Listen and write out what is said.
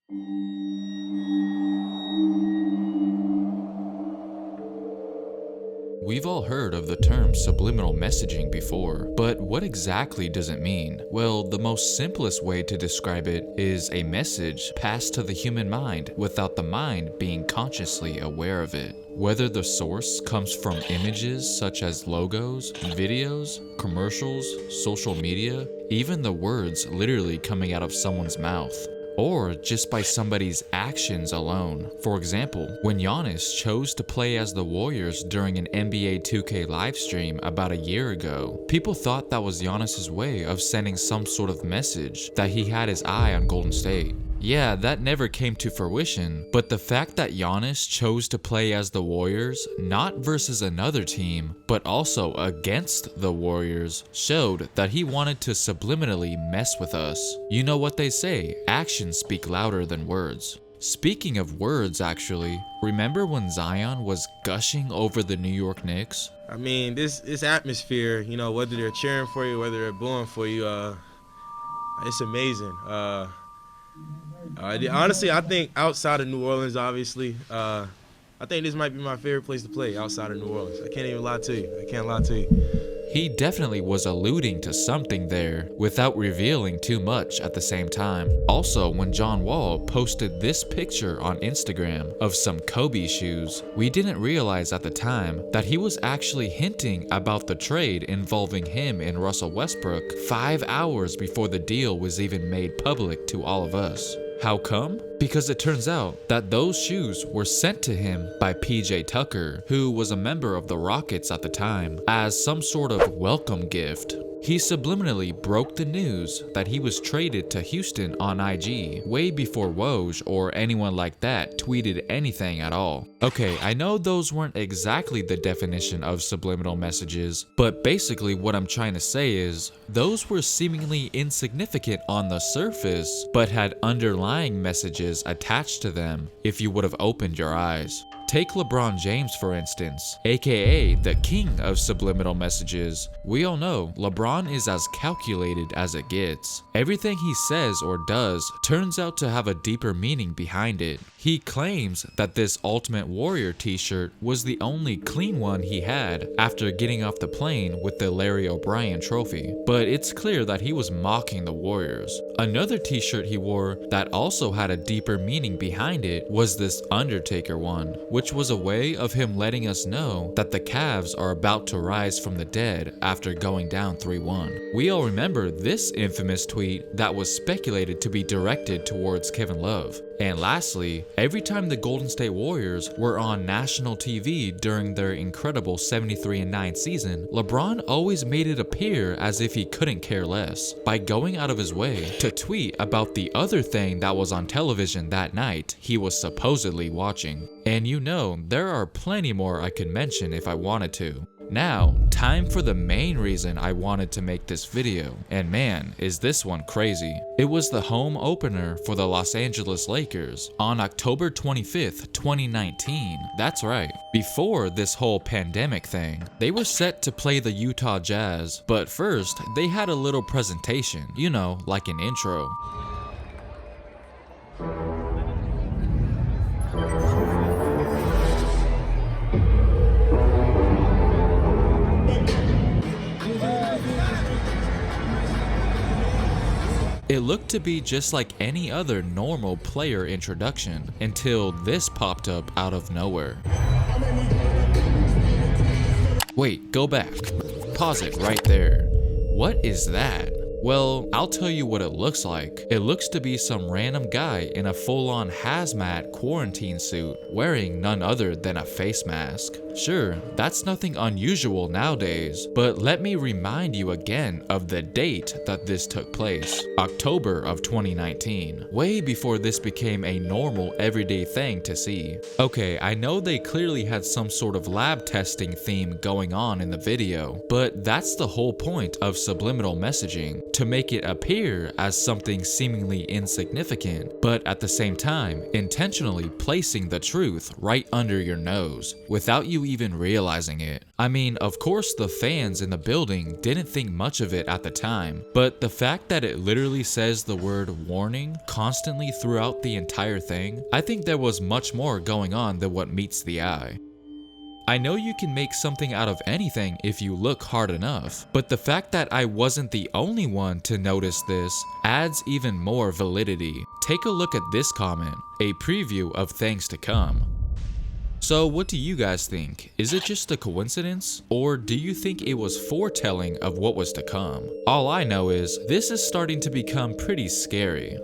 We've all heard of the term subliminal messaging before, but what exactly does it mean? Well, the most simplest way to describe it is a message passed to the human mind without the mind being consciously aware of it. Whether the source comes from images such as logos, videos, commercials, social media, even the words literally coming out of someone's mouth, or just by somebody's actions alone. For example, when Giannis chose to play as the Warriors during an NBA 2K livestream about a year ago, people thought that was Giannis's way of sending some sort of message that he had his eye on Golden State. Yeah, that never came to fruition, but the fact that Giannis chose to play as the Warriors, not versus another team, but also against the Warriors, showed that he wanted to subliminally mess with us. You know what they say, actions speak louder than words. Speaking of words, actually, remember when Zion was gushing over the New York Knicks? I mean, this atmosphere, whether they're cheering for you, whether they're booing for you, it's amazing. Honestly, I think outside of New Orleans, obviously, I think this might be my favorite place to play outside of New Orleans. I can't even lie to you. I can't lie to you. He definitely was alluding to something there without revealing too much at the same time. Also, when John Wall posted this picture on Instagram of some Kobe shoes, we didn't realize at the time that he was actually hinting about the trade involving him and Russell Westbrook 5 hours before the deal was even made public to all of us. How come? Because it turns out that those shoes were sent to him by PJ Tucker, who was a member of the Rockets at the time, as some sort of welcome gift. He subliminally broke the news that he was traded to Houston on IG way before Woj or anyone like that tweeted anything at all. Okay, I know those weren't exactly the definition of subliminal messages, but basically what I'm trying to say is, those were seemingly insignificant on the surface, but had underlying messages attached to them if you would have opened your eyes. Take LeBron James for instance, aka the king of subliminal messages. We all know LeBron is as calculated as it gets. Everything he says or does turns out to have a deeper meaning behind it. He claims that this Ultimate Warrior t-shirt was the only clean one he had after getting off the plane with the Larry O'Brien trophy, but it's clear that he was mocking the Warriors. Another t-shirt he wore that also had a deeper meaning behind it was this Undertaker one, which was a way of him letting us know that the Cavs are about to rise from the dead after going down 3-1. We all remember this infamous tweet that was speculated to be directed towards Kevin Love. And lastly, every time the Golden State Warriors were on national TV during their incredible 73-9 season, LeBron always made it appear as if he couldn't care less, by going out of his way to tweet about the other thing that was on television that night he was supposedly watching. And you know, there are plenty more I could mention if I wanted to. Now, time for the main reason I wanted to make this video, and man, is this one crazy. It was the home opener for the Los Angeles Lakers on October 25th, 2019. That's right, before this whole pandemic thing. They were set to play the Utah Jazz, but first, they had a little presentation, you know, like an intro. It looked to be just like any other normal player introduction until this popped up out of nowhere. Wait, go back. Pause it right there. What is that? Well, I'll tell you what it looks like. It looks to be some random guy in a full-on hazmat quarantine suit wearing none other than a face mask. Sure, that's nothing unusual nowadays, but let me remind you again of the date that this took place. October of 2019, way before this became a normal everyday thing to see. Okay, I know they clearly had some sort of lab testing theme going on in the video, but that's the whole point of subliminal messaging, to make it appear as something seemingly insignificant, but at the same time, intentionally placing the truth right under your nose, without you you even realizing it. I mean, of course the fans in the building didn't think much of it at the time, but the fact that it literally says the word warning constantly throughout the entire thing, I think there was much more going on than what meets the eye. I know you can make something out of anything if you look hard enough, but the fact that I wasn't the only one to notice this adds even more validity. Take a look at this comment, a preview of things to come. So what do you guys think? Is it just a coincidence? Or do you think it was foretelling of what was to come? All I know is this is starting to become pretty scary.